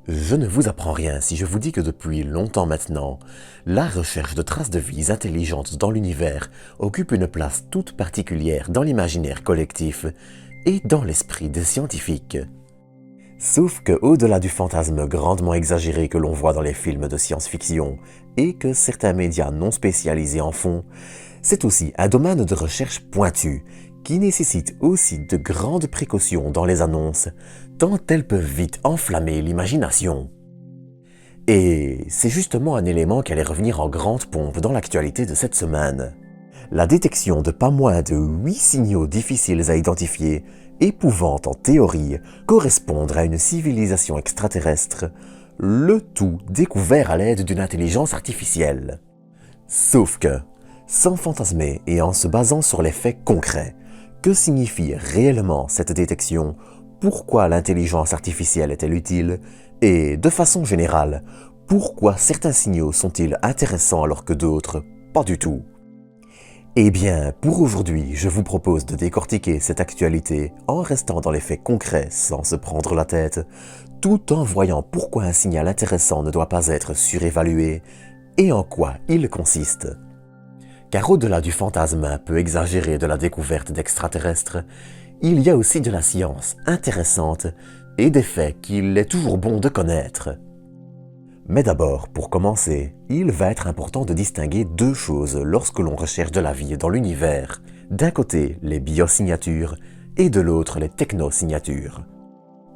Je ne vous apprends rien si je vous dis que depuis longtemps maintenant, la recherche de traces de vies intelligentes dans l'univers occupe une place toute particulière dans l'imaginaire collectif et dans l'esprit des scientifiques. Sauf que au-delà du fantasme grandement exagéré que l'on voit dans les films de science-fiction et que certains médias non spécialisés en font, c'est aussi un domaine de recherche pointu qui nécessite aussi de grandes précautions dans les annonces, tant elles peuvent vite enflammer l'imagination. Et c'est justement un élément qui allait revenir en grande pompe dans l'actualité de cette semaine. La détection de pas moins de 8 signaux difficiles à identifier et pouvant en théorie correspondre à une civilisation extraterrestre, le tout découvert à l'aide d'une intelligence artificielle. Sauf que, sans fantasmer et en se basant sur les faits concrets, que signifie réellement cette détection, pourquoi l'intelligence artificielle est-elle utile, et de façon générale, pourquoi certains signaux sont-ils intéressants alors que d'autres, pas du tout. Eh bien, pour aujourd'hui, je vous propose de décortiquer cette actualité en restant dans les faits concrets sans se prendre la tête, tout en voyant pourquoi un signal intéressant ne doit pas être surévalué et en quoi il consiste. Car au-delà du fantasme un peu exagéré de la découverte d'extraterrestres, il y a aussi de la science intéressante et des faits qu'il est toujours bon de connaître. Mais d'abord, pour commencer, il va être important de distinguer deux choses lorsque l'on recherche de la vie dans l'univers. D'un côté, les biosignatures et de l'autre, les technosignatures.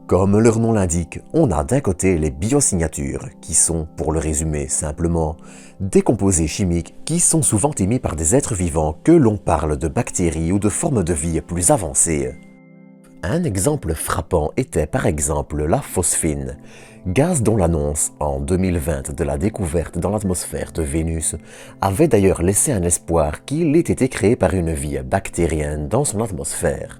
Comme leur nom l'indique, on a d'un côté les biosignatures, qui sont, pour le résumer simplement, des composés chimiques qui sont souvent émis par des êtres vivants que l'on parle de bactéries ou de formes de vie plus avancées. Un exemple frappant était par exemple la phosphine, gaz dont l'annonce en 2020 de la découverte dans l'atmosphère de Vénus avait d'ailleurs laissé un espoir qu'il ait été créé par une vie bactérienne dans son atmosphère.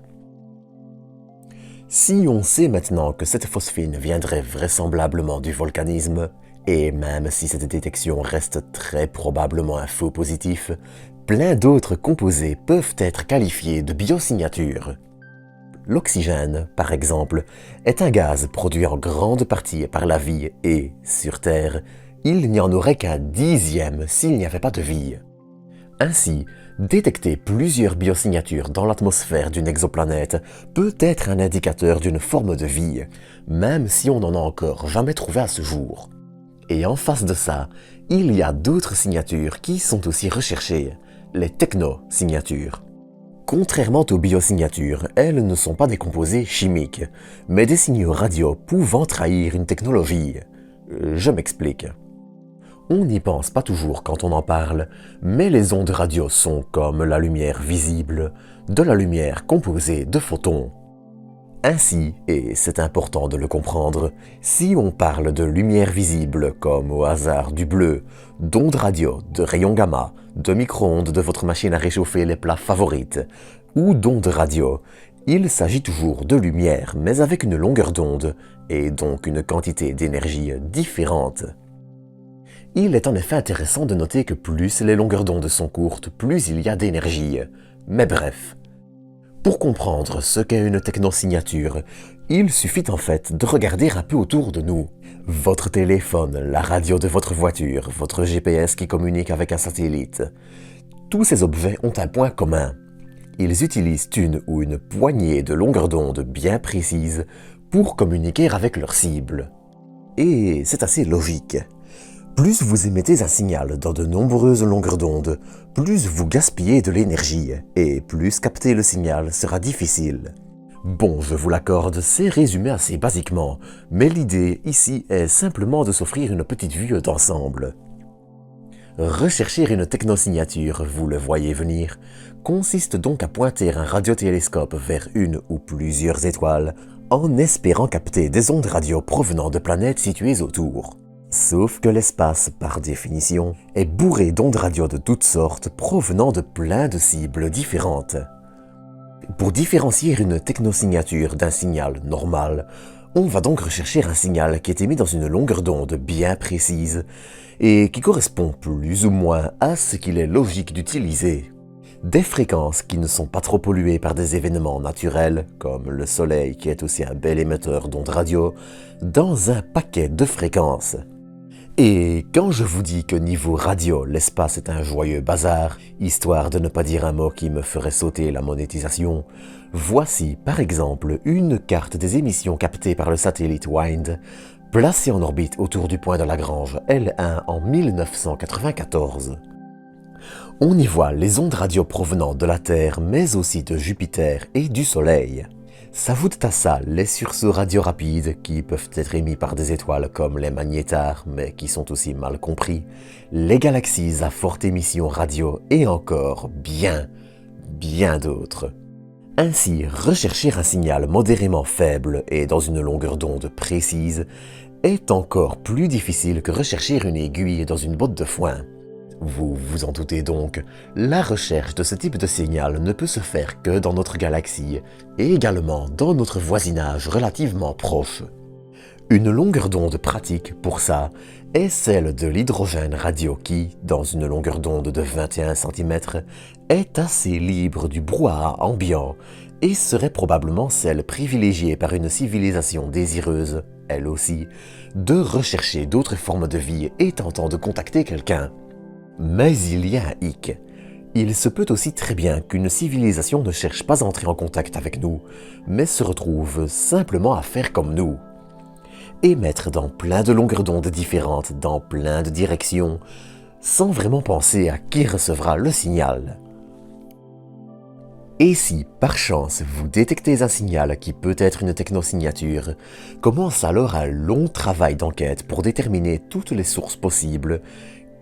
Si on sait maintenant que cette phosphine viendrait vraisemblablement du volcanisme, et même si cette détection reste très probablement un faux positif, plein d'autres composés peuvent être qualifiés de biosignatures. L'oxygène, par exemple, est un gaz produit en grande partie par la vie et, sur Terre, il n'y en aurait qu'un dixième s'il n'y avait pas de vie. Ainsi, détecter plusieurs biosignatures dans l'atmosphère d'une exoplanète peut être un indicateur d'une forme de vie, même si on n'en a encore jamais trouvé à ce jour. Et en face de ça, il y a d'autres signatures qui sont aussi recherchées, les technosignatures. Contrairement aux biosignatures, elles ne sont pas des composés chimiques, mais des signaux radio pouvant trahir une technologie. Je m'explique. On n'y pense pas toujours quand on en parle, mais les ondes radio sont comme la lumière visible, de la lumière composée de photons. Ainsi, et c'est important de le comprendre, si on parle de lumière visible comme au hasard du bleu, d'ondes radio, de rayons gamma, de micro-ondes de votre machine à réchauffer les plats favorites, ou d'ondes radio, il s'agit toujours de lumière mais avec une longueur d'onde, et donc une quantité d'énergie différente. Il est en effet intéressant de noter que plus les longueurs d'onde sont courtes, plus il y a d'énergie. Mais bref. Pour comprendre ce qu'est une technosignature, il suffit en fait de regarder un peu autour de nous. Votre téléphone, la radio de votre voiture, votre GPS qui communique avec un satellite. Tous ces objets ont un point commun. Ils utilisent une ou une poignée de longueurs d'onde bien précises pour communiquer avec leur cible. Et c'est assez logique. Plus vous émettez un signal dans de nombreuses longueurs d'onde, plus vous gaspillez de l'énergie, et plus capter le signal sera difficile. Bon, je vous l'accorde, c'est résumé assez basiquement, mais l'idée ici est simplement de s'offrir une petite vue d'ensemble. Rechercher une technosignature, vous le voyez venir, consiste donc à pointer un radiotélescope vers une ou plusieurs étoiles, en espérant capter des ondes radio provenant de planètes situées autour. Sauf que l'espace, par définition, est bourré d'ondes radio de toutes sortes provenant de plein de cibles différentes. Pour différencier une technosignature d'un signal normal, on va donc rechercher un signal qui est émis dans une longueur d'onde bien précise et qui correspond plus ou moins à ce qu'il est logique d'utiliser. Des fréquences qui ne sont pas trop polluées par des événements naturels, comme le soleil qui est aussi un bel émetteur d'ondes radio, dans un paquet de fréquences. Et quand je vous dis que niveau radio, l'espace est un joyeux bazar, histoire de ne pas dire un mot qui me ferait sauter la monétisation, voici par exemple une carte des émissions captées par le satellite Wind, placée en orbite autour du point de Lagrange L1 en 1994. On y voit les ondes radio provenant de la Terre, mais aussi de Jupiter et du Soleil. S'ajoutent à ça les sursauts radio rapides qui peuvent être émis par des étoiles comme les magnétars, mais qui sont aussi mal compris, les galaxies à forte émission radio et encore bien d'autres. Ainsi, rechercher un signal modérément faible et dans une longueur d'onde précise est encore plus difficile que rechercher une aiguille dans une botte de foin. Vous vous en doutez donc, la recherche de ce type de signal ne peut se faire que dans notre galaxie et également dans notre voisinage relativement proche. Une longueur d'onde pratique pour ça est celle de l'hydrogène radio qui, dans une longueur d'onde de 21 cm, est assez libre du brouhaha ambiant et serait probablement celle privilégiée par une civilisation désireuse, elle aussi, de rechercher d'autres formes de vie et tentant de contacter quelqu'un. Mais il y a un hic. Il se peut aussi très bien qu'une civilisation ne cherche pas à entrer en contact avec nous, mais se retrouve simplement à faire comme nous. Émettre dans plein de longueurs d'onde différentes, dans plein de directions, sans vraiment penser à qui recevra le signal. Et si, par chance, vous détectez un signal qui peut être une technosignature, commence alors un long travail d'enquête pour déterminer toutes les sources possibles,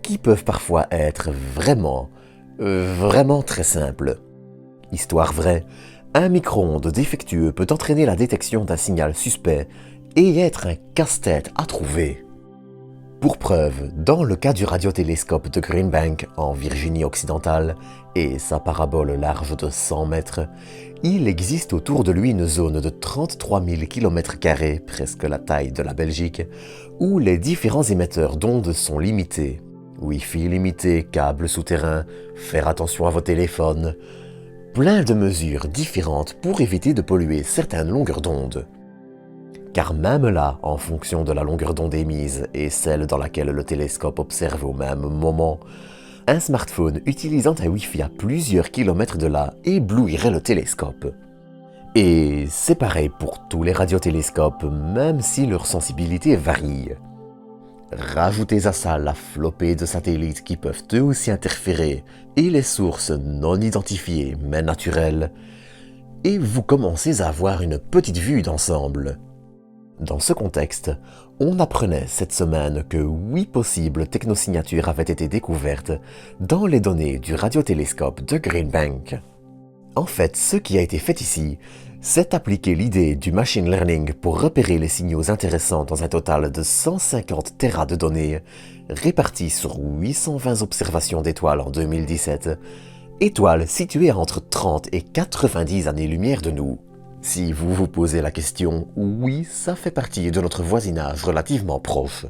qui peuvent parfois être vraiment très simples. Histoire vraie, un micro-ondes défectueux peut entraîner la détection d'un signal suspect et être un casse-tête à trouver. Pour preuve, dans le cas du radiotélescope de Green Bank en Virginie occidentale et sa parabole large de 100 mètres, il existe autour de lui une zone de 33 000 km², presque la taille de la Belgique, où les différents émetteurs d'ondes sont limités. Wi-Fi limité, câbles souterrains, faire attention à vos téléphones, plein de mesures différentes pour éviter de polluer certaines longueurs d'onde. Car même là, en fonction de la longueur d'onde émise et celle dans laquelle le télescope observe au même moment, un smartphone utilisant un Wi-Fi à plusieurs kilomètres de là éblouirait le télescope. Et c'est pareil pour tous les radiotélescopes, même si leur sensibilité varie. Rajoutez à ça la flopée de satellites qui peuvent eux aussi interférer et les sources non identifiées mais naturelles, et vous commencez à avoir une petite vue d'ensemble. Dans ce contexte, on apprenait cette semaine que 8 possibles technosignatures avaient été découvertes dans les données du radiotélescope de Green Bank. En fait, ce qui a été fait ici, c'est appliquer l'idée du machine learning pour repérer les signaux intéressants dans un total de 150 téras de données, répartis sur 820 observations d'étoiles en 2017, étoiles situées à entre 30 et 90 années-lumière de nous. Si vous vous posez la question, oui, ça fait partie de notre voisinage relativement proche.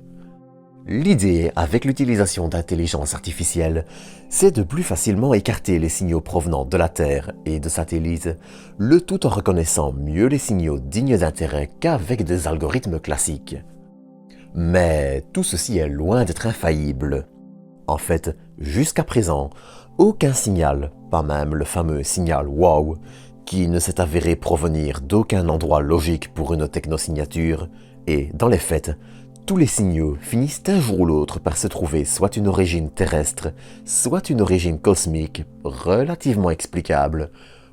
L'idée, avec l'utilisation d'intelligence artificielle, c'est de plus facilement écarter les signaux provenant de la Terre et de satellites, le tout en reconnaissant mieux les signaux dignes d'intérêt qu'avec des algorithmes classiques. Mais tout ceci est loin d'être infaillible. En fait, jusqu'à présent, aucun signal, pas même le fameux signal WOW, qui ne s'est avéré provenir d'aucun endroit logique pour une technosignature, et dans les faits, tous les signaux finissent un jour ou l'autre par se trouver soit une origine terrestre, soit une origine cosmique relativement explicable,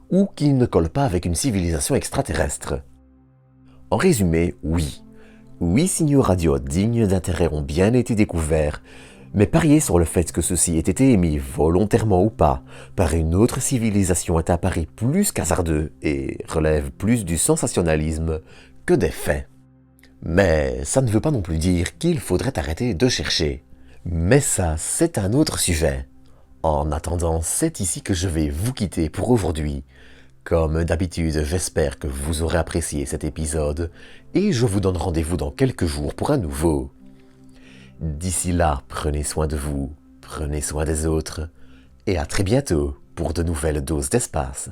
ou qui ne collent pas avec une civilisation extraterrestre. En résumé, oui. 8 signaux radio dignes d'intérêt ont bien été découverts, mais parier sur le fait que ceux-ci aient été émis volontairement ou pas par une autre civilisation est un pari plus qu'hasardeux et relève plus du sensationnalisme que des faits. Mais ça ne veut pas non plus dire qu'il faudrait arrêter de chercher. Mais ça, c'est un autre sujet. En attendant, c'est ici que je vais vous quitter pour aujourd'hui. Comme d'habitude, j'espère que vous aurez apprécié cet épisode et je vous donne rendez-vous dans quelques jours pour un nouveau. D'ici là, prenez soin de vous, prenez soin des autres et à très bientôt pour de nouvelles doses d'espace.